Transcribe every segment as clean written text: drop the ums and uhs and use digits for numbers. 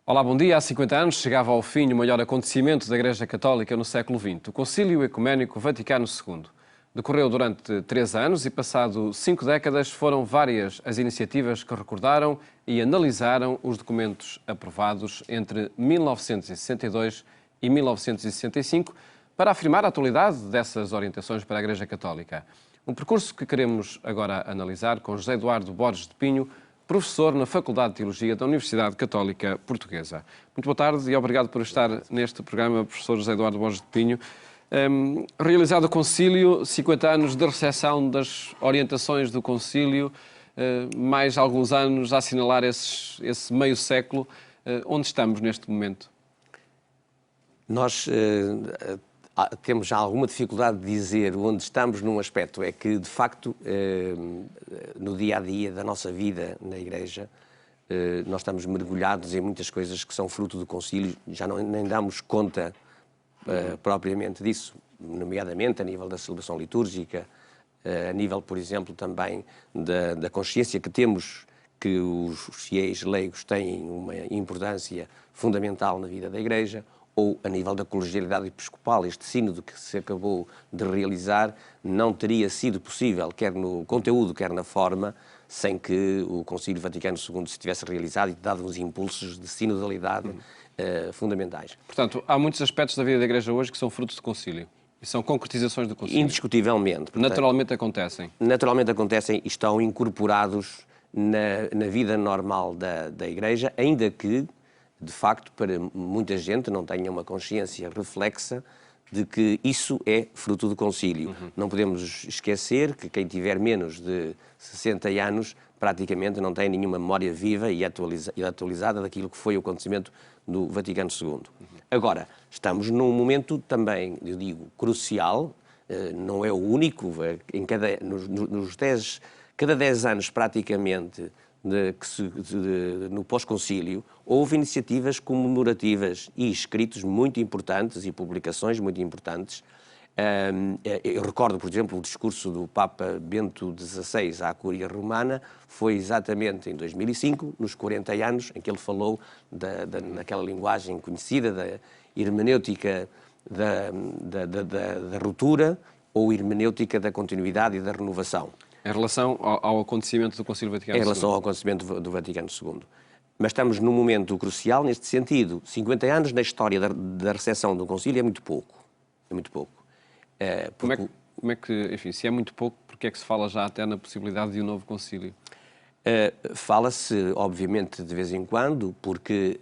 Olá, bom dia. Há 50 anos chegava ao fim o maior acontecimento da Igreja Católica no século XX, o Concílio Ecuménico Vaticano II. Decorreu durante 3 anos e, passado 5 décadas, foram várias as iniciativas que recordaram e analisaram os documentos aprovados entre 1962 e 1965 para afirmar a atualidade dessas orientações para a Igreja Católica. Um percurso que queremos agora analisar com José Eduardo Borges de Pinho, professor na Faculdade de Teologia da Universidade Católica Portuguesa. Muito boa tarde e obrigado por estar neste programa, professor José Eduardo Borges de Pinho. Realizado o concílio, 50 anos de recepção das orientações do concílio, mais alguns anos a assinalar esse meio século. Onde estamos neste momento? Nós temos já alguma dificuldade de dizer onde estamos num aspecto. É que, de facto, no dia-a-dia da nossa vida na Igreja, nós estamos mergulhados em muitas coisas que são fruto do concílio, já nem damos conta propriamente disso, nomeadamente a nível da celebração litúrgica, a nível, por exemplo, também da consciência que temos que os fiéis leigos têm uma importância fundamental na vida da Igreja, ou a nível da colegialidade episcopal. Este sínodo que se acabou de realizar não teria sido possível, quer no conteúdo, quer na forma, sem que o Concílio Vaticano II se tivesse realizado e dado uns impulsos de sinodalidade fundamentais. Portanto, há muitos aspectos da vida da Igreja hoje que são frutos do concílio e são concretizações do concílio. Indiscutivelmente. Portanto, naturalmente acontecem. Naturalmente acontecem e estão incorporados na vida normal da Igreja, ainda que, de facto, para muita gente não tenha uma consciência reflexa de que isso é fruto do concílio. Não podemos esquecer que quem tiver menos de 60 anos praticamente não tem nenhuma memória viva e atualizada daquilo que foi o acontecimento do Vaticano II. Agora, estamos num momento também, eu digo, crucial, não é o único, cada 10 anos praticamente, no pós-concílio, houve iniciativas comemorativas e escritos muito importantes e publicações muito importantes. Eu recordo, por exemplo, o discurso do Papa Bento XVI à Cúria Romana, foi exatamente em 2005, nos 40 anos, em que ele falou naquela linguagem conhecida da hermenêutica da ruptura ou hermenêutica da continuidade e da renovação. Em relação ao acontecimento do Concílio Vaticano II. Em relação ao acontecimento do Vaticano II. Mas estamos num momento crucial neste sentido. 50 anos na história da recepção do Concílio é muito pouco. É muito pouco. Como é que, enfim, se é muito pouco, porque é que se fala já até na possibilidade de um novo Concílio? Fala-se, obviamente, de vez em quando, porque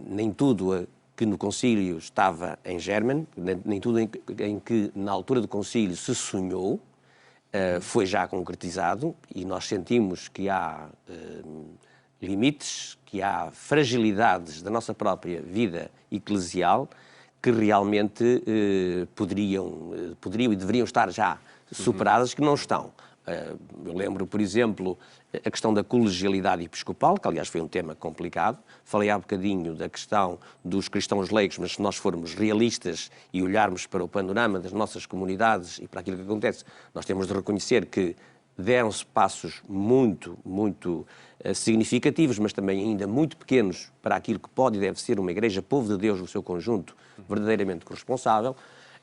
nem tudo que no Concílio estava em germen, nem tudo em que na altura do Concílio se sonhou, foi já concretizado, e nós sentimos que há limites, que há fragilidades da nossa própria vida eclesial que realmente poderiam e deveriam estar já superadas, que não estão. Eu lembro, por exemplo, a questão da colegialidade episcopal, que aliás foi um tema complicado. Falei há bocadinho da questão dos cristãos leigos, mas se nós formos realistas e olharmos para o panorama das nossas comunidades e para aquilo que acontece, nós temos de reconhecer que deram-se passos muito significativos, mas também ainda muito pequenos para aquilo que pode e deve ser uma Igreja Povo de Deus no seu conjunto, verdadeiramente corresponsável.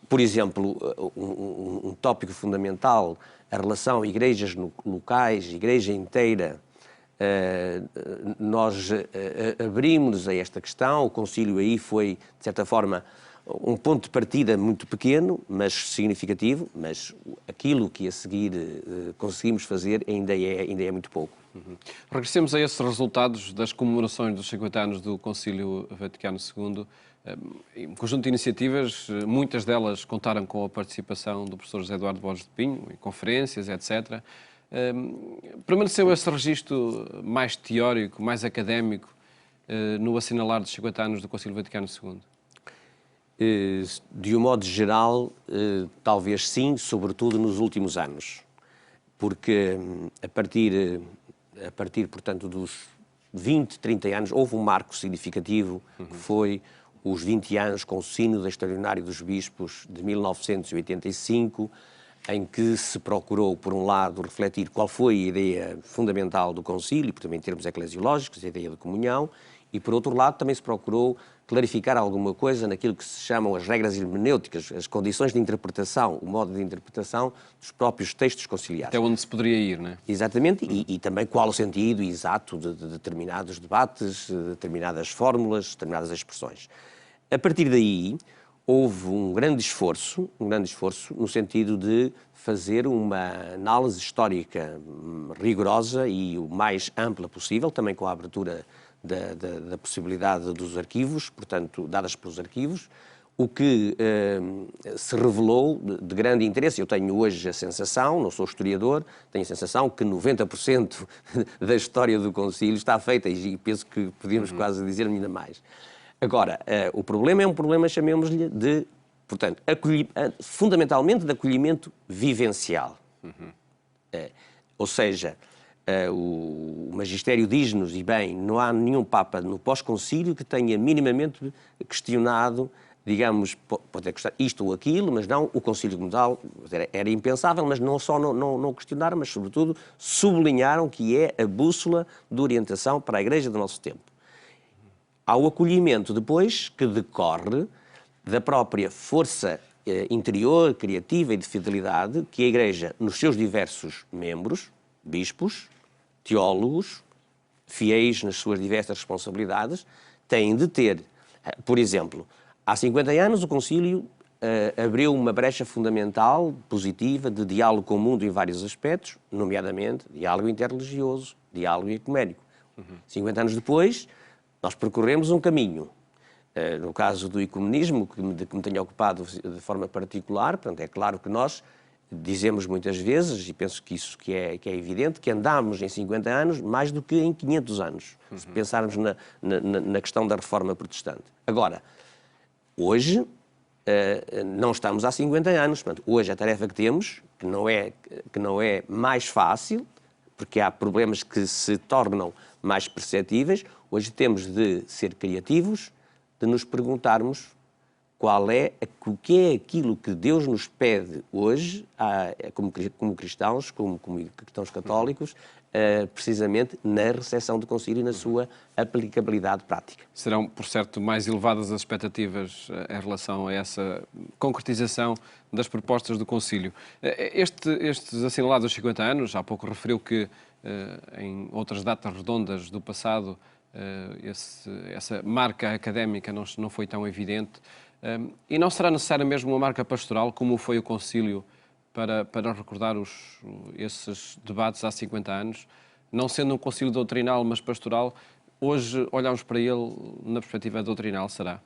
Por exemplo, um tópico fundamental, a relação igrejas locais, igreja inteira. Nós abrimos-nos a esta questão, o concílio aí foi, de certa forma, um ponto de partida muito pequeno, mas significativo, mas aquilo que a seguir conseguimos fazer ainda é muito pouco. Regressemos a esses resultados das comemorações dos 50 anos do Concílio Vaticano II. Um conjunto de iniciativas, muitas delas contaram com a participação do professor José Eduardo Borges de Pinho, em conferências, etc. Permaneceu esse registro mais teórico, mais académico, no assinalar dos 50 anos do Concílio Vaticano II? De um modo geral, talvez sim, sobretudo nos últimos anos. Porque a partir, portanto, dos 20, 30 anos, houve um marco significativo, que foi os 20 anos com o Sínodo Extraordinário dos Bispos de 1985, em que se procurou, por um lado, refletir qual foi a ideia fundamental do concílio, também em termos eclesiológicos, a ideia de comunhão, e, por outro lado, também se procurou clarificar alguma coisa naquilo que se chamam as regras hermenêuticas, as condições de interpretação, o modo de interpretação dos próprios textos conciliares. Até onde se poderia ir, não é? Exatamente, e também qual o sentido exato de determinados debates, determinadas fórmulas, determinadas expressões. A partir daí, houve um grande esforço no sentido de fazer uma análise histórica rigorosa e o mais ampla possível, também com a abertura da possibilidade dos arquivos, portanto, dadas pelos arquivos, o que se revelou de grande interesse. Eu tenho hoje a sensação, não sou historiador, tenho a sensação que 90% da história do Concílio está feita, e penso que podíamos quase dizer ainda mais. Agora, o problema é um problema, chamemos-lhe, portanto, fundamentalmente de acolhimento vivencial. Ou seja, o magistério diz-nos, e bem, não há nenhum Papa no pós-concílio que tenha minimamente questionado, digamos, pode ter questionado isto ou aquilo, mas não o concílio como tal. Era impensável, mas não só não questionaram, mas sobretudo sublinharam que é a bússola de orientação para a Igreja do nosso tempo. Há o acolhimento depois que decorre da própria força interior, criativa e de fidelidade que a Igreja, nos seus diversos membros, bispos, teólogos, fiéis nas suas diversas responsabilidades, têm de ter. Por exemplo, há 50 anos o Concílio abriu uma brecha fundamental, positiva, de diálogo com o mundo em vários aspectos, nomeadamente diálogo interreligioso, diálogo ecuménico. 50 anos depois, nós percorremos um caminho. No caso do ecumenismo, de que me tenho ocupado de forma particular, portanto, é claro que nós dizemos muitas vezes, e penso que isso que é evidente, que andámos em 50 anos mais do que em 500 anos, se pensarmos na questão da reforma protestante. Agora, hoje, não estamos há 50 anos, portanto, hoje a tarefa que temos, que não é mais fácil, porque há problemas que se tornam mais perceptíveis, hoje temos de ser criativos, de nos perguntarmos o que é aquilo que Deus nos pede hoje, como cristãos, como cristãos católicos, precisamente na recepção do Concílio e na sua aplicabilidade prática. Serão, por certo, mais elevadas as expectativas em relação a essa concretização das propostas do Concílio. Estes assinalados dos 50 anos, há pouco referiu que em outras datas redondas do passado essa marca académica não foi tão evidente. E não será necessária mesmo uma marca pastoral, como foi o Concílio, para recordar esses debates há 50 anos? Não sendo um concílio doutrinal, mas pastoral, hoje olhamos para ele na perspectiva doutrinal, será?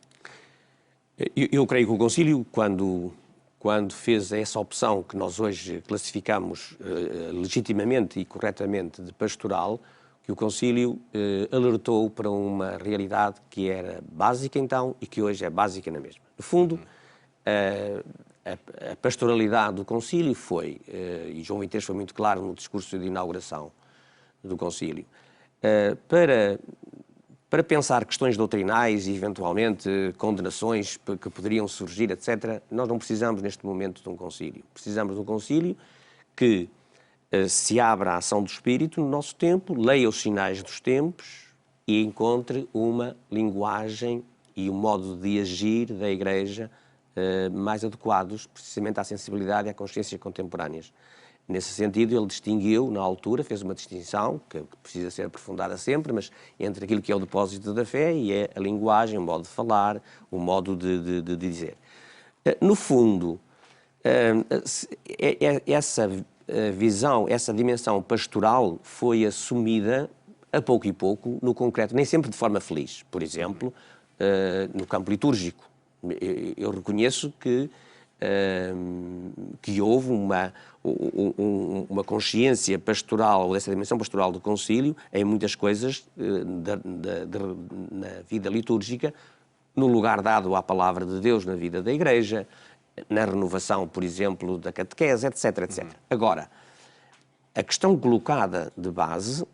Eu creio que o Concílio, quando fez essa opção que nós hoje classificamos legitimamente e corretamente de pastoral, que o Concílio alertou para uma realidade que era básica então e que hoje é básica na mesma. No fundo, a pastoralidade do Concílio foi, e João XXIII foi muito claro no discurso de inauguração do Concílio, para pensar questões doutrinais e, eventualmente, condenações que poderiam surgir, etc., nós não precisamos, neste momento, de um Concílio. Precisamos de um Concílio que se abra à ação do Espírito no nosso tempo, leia os sinais dos tempos e encontre uma linguagem e um modo de agir da Igreja mais adequados, precisamente à sensibilidade e à consciência contemporâneas. Nesse sentido, ele distinguiu, na altura, fez uma distinção, que precisa ser aprofundada sempre, mas entre aquilo que é o depósito da fé e é a linguagem, o modo de falar, o modo de dizer. No fundo, essa visão, essa dimensão pastoral foi assumida a pouco e pouco, no concreto, nem sempre de forma feliz. Por exemplo, no campo litúrgico. Eu reconheço que houve uma consciência pastoral, dessa dimensão pastoral do Concílio, em muitas coisas na vida litúrgica, no lugar dado à palavra de Deus na vida da Igreja, na renovação, por exemplo, da catequese, etc, etc. Agora, a questão colocada de base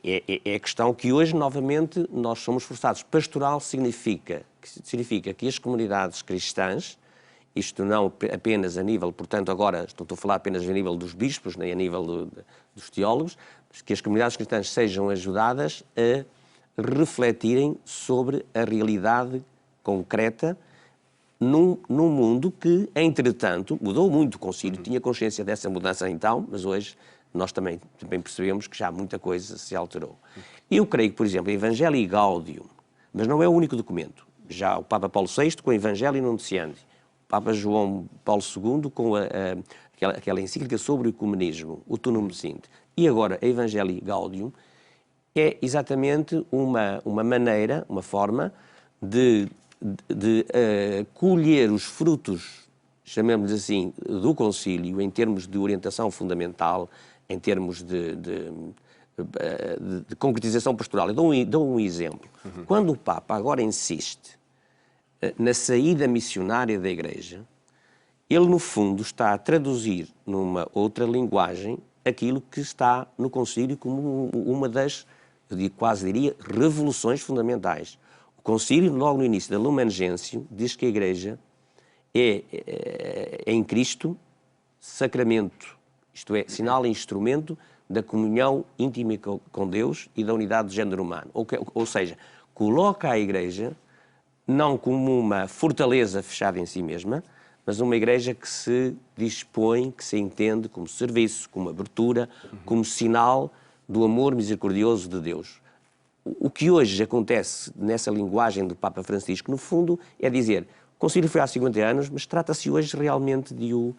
é a questão que hoje, novamente, nós somos forçados. Pastoral significa que as comunidades cristãs, isto não apenas a nível, portanto, agora estou a falar apenas a nível dos bispos, nem a nível dos teólogos, mas que as comunidades cristãs sejam ajudadas refletirem sobre a realidade concreta num mundo que, entretanto, mudou muito o Concílio. Tinha consciência dessa mudança então, mas hoje nós também percebemos que já muita coisa se alterou. Eu creio que, por exemplo, o Evangelii Gaudium, mas não é o único documento. Já o Papa Paulo VI com o Evangelii Nuntiandi, o Papa João Paulo II com aquela encíclica sobre o ecumenismo, o Tunum Sint, e agora a Evangelii Gaudium, é exatamente uma maneira, uma forma de colher os frutos, chamemos assim, do concílio, em termos de orientação fundamental, em termos de concretização pastoral. Eu dou um exemplo. Quando o Papa agora insiste na saída missionária da Igreja, ele, no fundo, está a traduzir numa outra linguagem aquilo que está no concílio como uma das, quase diria, revoluções fundamentais. O concílio, logo no início da Lumen Gentium, diz que a Igreja é em Cristo sacramento, isto é, sinal e instrumento da comunhão íntima com Deus e da unidade do género humano. Ou seja, coloca a Igreja não como uma fortaleza fechada em si mesma, mas uma Igreja que se dispõe, que se entende como serviço, como abertura, como sinal do amor misericordioso de Deus. O que hoje acontece nessa linguagem do Papa Francisco, no fundo, é dizer, o Concílio foi há 50 anos, mas trata-se hoje realmente de o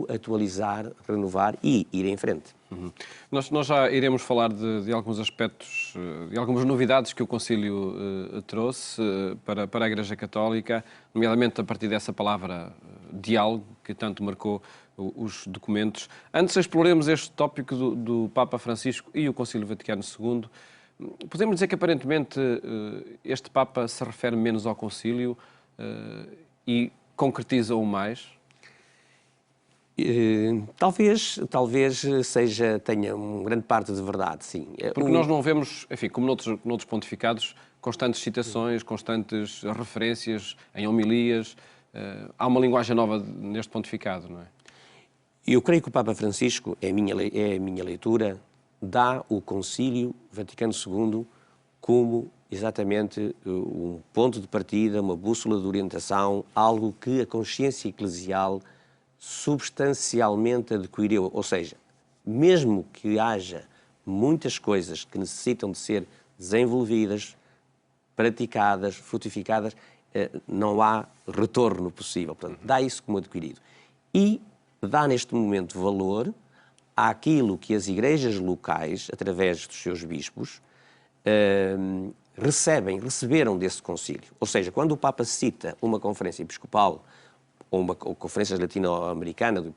atualizar, renovar e ir em frente. Nós já iremos falar de alguns aspectos, de algumas novidades que o Concílio trouxe para a Igreja Católica, nomeadamente a partir dessa palavra diálogo, que tanto marcou os documentos. Antes exploremos este tópico do Papa Francisco e o Concílio Vaticano II. Podemos dizer que, aparentemente, este Papa se refere menos ao Concílio e concretiza-o mais? Talvez tenha uma grande parte de verdade, sim. Porque nós não vemos, enfim, como noutros pontificados, constantes citações, constantes referências em homilias. Há uma linguagem nova neste pontificado, não é? Eu creio que o Papa Francisco, é a minha leitura, dá o Concílio Vaticano II como exatamente um ponto de partida, uma bússola de orientação, algo que a consciência eclesial substancialmente adquiriu. Ou seja, mesmo que haja muitas coisas que necessitam de ser desenvolvidas, praticadas, frutificadas, não há retorno possível. Portanto, dá isso como adquirido. E dá neste momento valor àquilo que as igrejas locais, através dos seus bispos, receberam desse concílio. Ou seja, quando o Papa cita uma conferência episcopal ou uma conferência latino-americana, do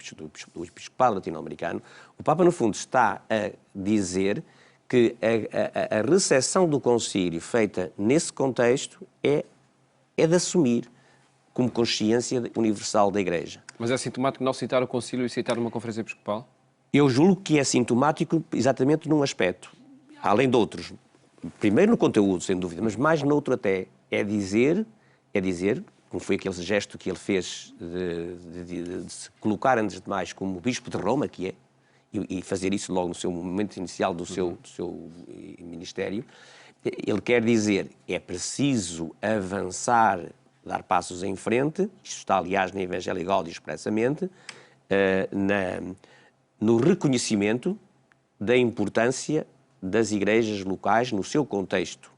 episcopado latino-americano, o Papa, no fundo, está a dizer que a recepção do concílio feita nesse contexto é de assumir como consciência universal da Igreja. Mas é sintomático não citar o concílio e citar uma conferência episcopal? Eu julgo que é sintomático exatamente num aspecto, além de outros. Primeiro no conteúdo, sem dúvida, mas mais noutro até, é dizer, como foi aquele gesto que ele fez de se colocar, antes de mais, como Bispo de Roma, que é, e fazer isso logo no seu momento inicial do seu ministério. Ele quer dizer, é preciso avançar, dar passos em frente, isto está, aliás, na Evangelii Gaudium expressamente, no reconhecimento da importância das igrejas locais no seu contexto.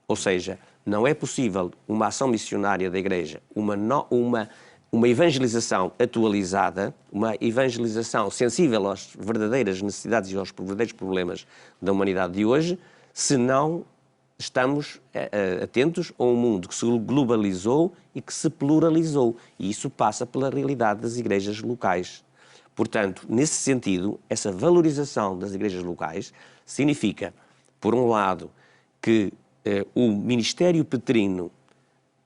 Ou seja, não é possível uma ação missionária da Igreja, uma evangelização atualizada, uma evangelização sensível às verdadeiras necessidades e aos verdadeiros problemas da humanidade de hoje, se não estamos atentos a um mundo que se globalizou e que se pluralizou. E isso passa pela realidade das igrejas locais. Portanto, nesse sentido, essa valorização das igrejas locais significa, por um lado, que o ministério petrino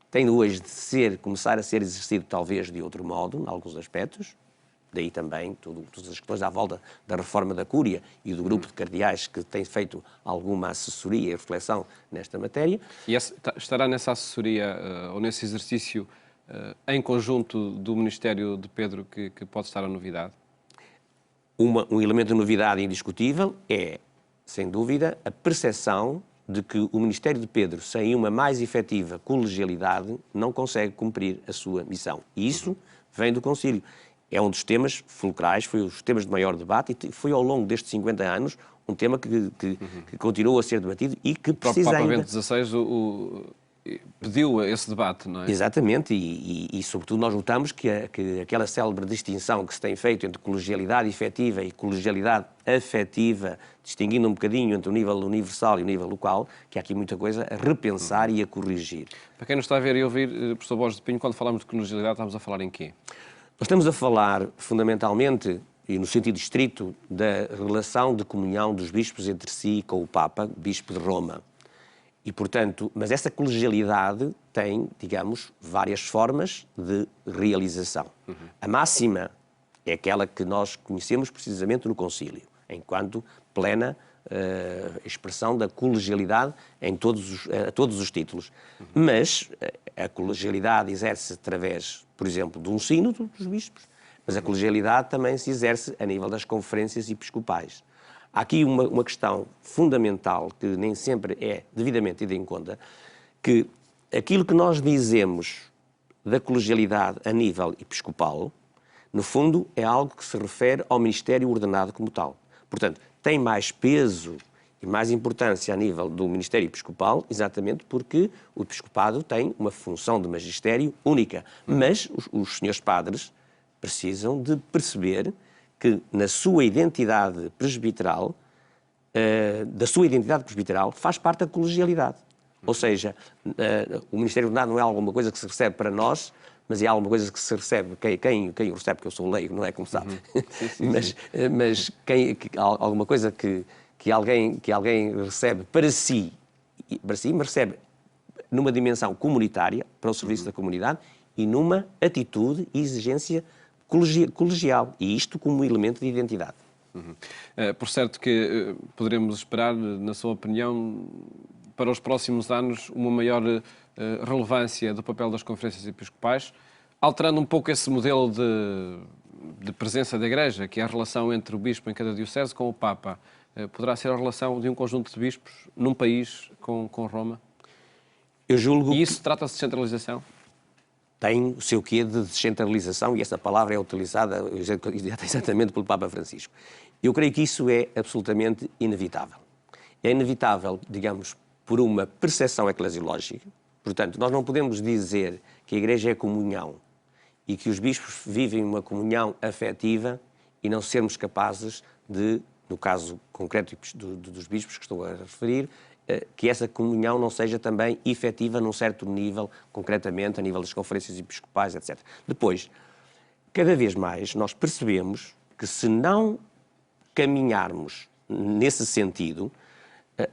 tem hoje de começar a ser exercido talvez de outro modo, em alguns aspectos, daí também todas as questões à volta da reforma da Cúria e do grupo de cardeais que tem feito alguma assessoria e reflexão nesta matéria. E estará nessa assessoria ou nesse exercício em conjunto do Ministério de Pedro que pode estar a novidade? Um elemento de novidade indiscutível é, sem dúvida, a percepção de que o Ministério de Pedro, sem uma mais efetiva colegialidade, não consegue cumprir a sua missão. E isso vem do Concílio. É um dos temas fulcrais, foi um dos temas de maior debate e foi ao longo destes 50 anos um tema que continua a ser debatido e que precisa ainda... O Papa Bento XVI pediu esse debate, não é? Exatamente, e sobretudo nós notamos que aquela célebre distinção que se tem feito entre colegialidade efetiva e colegialidade afetiva, distinguindo um bocadinho entre o nível universal e o nível local, que há aqui muita coisa a repensar e a corrigir. Para quem nos está a ver e ouvir, professor Borges de Pinho, quando falamos de colegialidade estamos a falar em quê? Nós estamos a falar, fundamentalmente, e no sentido estrito, da relação de comunhão dos bispos entre si com o Papa, bispo de Roma. E, portanto, mas essa colegialidade tem, digamos, várias formas de realização. A máxima é aquela que nós conhecemos precisamente no Concílio, enquanto plena expressão da colegialidade a todos os títulos. Mas a colegialidade exerce-se através, por exemplo, de um sínodo dos bispos, mas a colegialidade também se exerce a nível das conferências episcopais. Há aqui uma questão fundamental que nem sempre é devidamente tida em conta, que aquilo que nós dizemos da colegialidade a nível episcopal, no fundo, é algo que se refere ao ministério ordenado como tal. Portanto, tem mais peso e mais importância a nível do ministério episcopal, exatamente porque o episcopado tem uma função de magistério única. Mas os senhores padres precisam de perceber que na sua identidade presbiteral, faz parte da colegialidade. Ou seja, o Ministério Ordenado não é alguma coisa que se recebe para nós, mas é alguma coisa que se recebe, quem o recebe, porque eu sou leigo, não é, como sabe? Mas alguma coisa que alguém recebe para si, mas recebe numa dimensão comunitária, para o serviço da comunidade, e numa atitude e exigência colegial, e isto como elemento de identidade. Por certo que poderemos esperar, na sua opinião, para os próximos anos, uma maior relevância do papel das conferências episcopais, alterando um pouco esse modelo de presença da Igreja, que é a relação entre o bispo em cada diocese com o Papa. Poderá ser a relação de um conjunto de bispos num país com Roma? Eu julgo e isso trata-se de centralização? Tem o seu quê de descentralização, e essa palavra é utilizada exatamente pelo Papa Francisco. Eu creio que isso é absolutamente inevitável. É inevitável, digamos, por uma percepção eclesiológica. Portanto, nós não podemos dizer que a Igreja é comunhão e que os bispos vivem uma comunhão afetiva e não sermos capazes de, no caso concreto dos bispos que estou a referir, que essa comunhão não seja também efetiva num certo nível, concretamente a nível das conferências episcopais, etc. Depois, cada vez mais nós percebemos que se não caminharmos nesse sentido,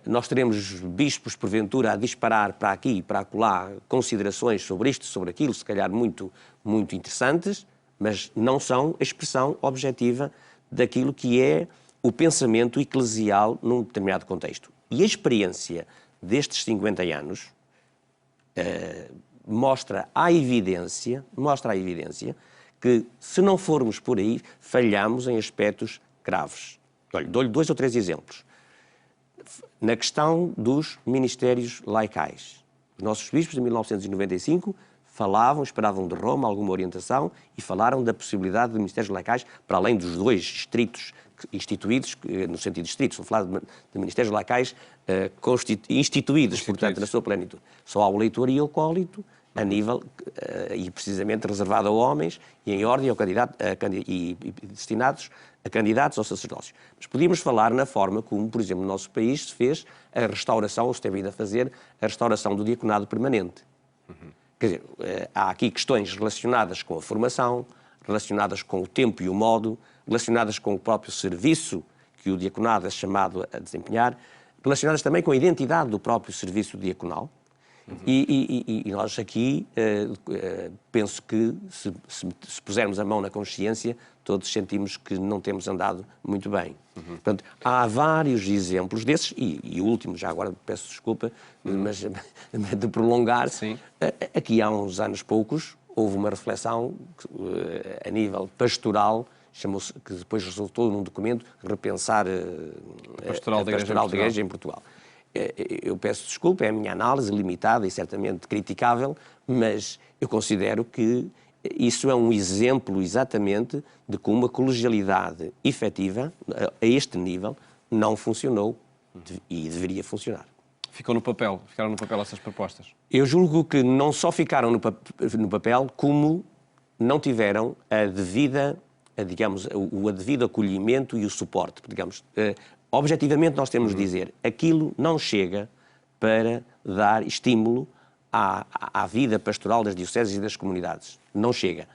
nós teremos bispos, porventura, a disparar para aqui e para acolá considerações sobre isto, sobre aquilo, se calhar muito, muito interessantes, mas não são a expressão objetiva daquilo que é o pensamento eclesial num determinado contexto. E a experiência destes 50 anos mostra à evidência que, se não formos por aí, falhamos em aspectos graves. Olha, dou-lhe 2 ou 3 exemplos. Na questão dos ministérios laicais, os nossos bispos, em 1995, esperavam de Roma alguma orientação e falaram da possibilidade de ministérios laicais, para além dos 2 estritos instituídos, no sentido estrito, estou a falar de ministérios laicais instituídos, portanto, na sua plenitude. Só há o leitor e o acólito, a nível, e precisamente reservado a homens, e em ordem ao candidato, e destinados a candidatos ou sacerdócios. Mas podíamos falar na forma como, por exemplo, no nosso país se fez a restauração, ou se tem vindo a fazer, a restauração do diaconado permanente. Quer dizer, há aqui questões relacionadas com a formação, relacionadas com o tempo e o modo, relacionadas com o próprio serviço que o diaconado é chamado a desempenhar, relacionadas também com a identidade do próprio serviço diaconal. E nós aqui, penso que se pusermos a mão na consciência, todos sentimos que não temos andado muito bem. Portanto, há vários exemplos desses, e o último, já agora peço desculpa, mas de prolongar. Sim. Aqui há uns anos poucos, houve uma reflexão a nível pastoral, chamou-se, que depois resultou num documento, Repensar a Pastoral da Igreja em Portugal. eu peço desculpa, é a minha análise limitada e certamente criticável, mas eu considero que isso é um exemplo exatamente de como a colegialidade efetiva, a este nível, não funcionou e deveria funcionar. Ficaram no papel essas propostas? Eu julgo que não só ficaram no papel, como não tiveram a devida, digamos, o devido acolhimento e o suporte. Digamos, objetivamente nós temos de dizer, aquilo não chega para dar estímulo à vida pastoral das dioceses e das comunidades. Não chega.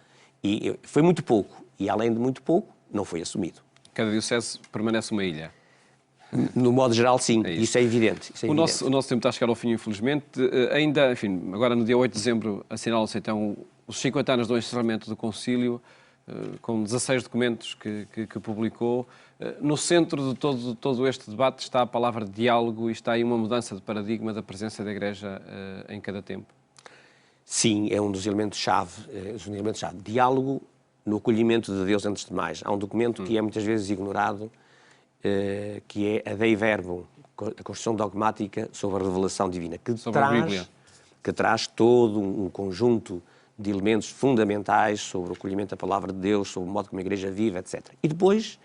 E foi muito pouco. E além de muito pouco, não foi assumido. Cada diocese permanece uma ilha. No modo geral, sim. Isso é evidente. O nosso tempo está a chegar ao fim, infelizmente. Ainda, enfim, agora no dia 8 de dezembro assinala-se então os 50 anos do encerramento do Concílio, com 16 documentos que publicou. No centro de todo este debate está a palavra diálogo e está aí uma mudança de paradigma da presença da Igreja em cada tempo. Sim, é um dos elementos-chave. Diálogo no acolhimento de Deus, antes de mais. Há um documento que é muitas vezes ignorado, que é a Dei Verbum, a construção dogmática sobre a revelação divina, que traz todo um conjunto de elementos fundamentais sobre o acolhimento da palavra de Deus, sobre o modo como a Igreja vive, etc. E depois,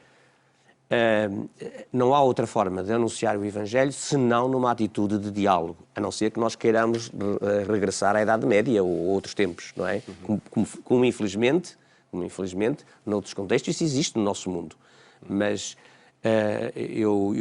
não há outra forma de anunciar o Evangelho senão numa atitude de diálogo, a não ser que nós queiramos regressar à Idade Média ou outros tempos, não é? Como infelizmente, noutros contextos, isso existe no nosso mundo. Mas eu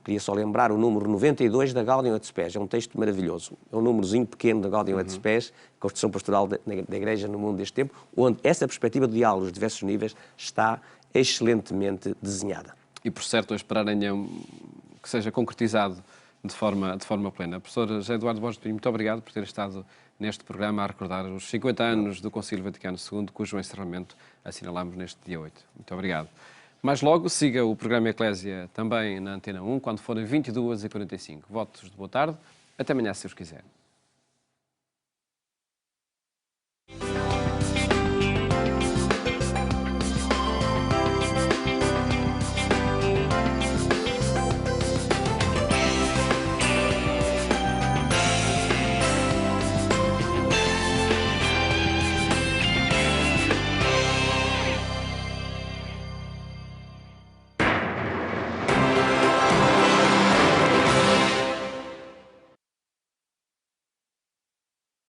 queria só lembrar o número 92 da Gaudium et Spes, é um texto maravilhoso, é um númerozinho pequeno da Gaudium et Spes, Construção Pastoral da Igreja no Mundo deste Tempo, onde essa perspectiva de diálogo aos diversos níveis está excelentemente desenhada. E por certo, a esperarem que seja concretizado de forma plena. Professor José Eduardo Borges Pinho, muito obrigado por ter estado neste programa a recordar os 50 anos do Concílio Vaticano II, cujo encerramento assinalamos neste dia 8. Muito obrigado. Mais logo, siga o programa Eclésia também na Antena 1, quando forem 22h45. Votos de boa tarde. Até amanhã, se Deus quiser.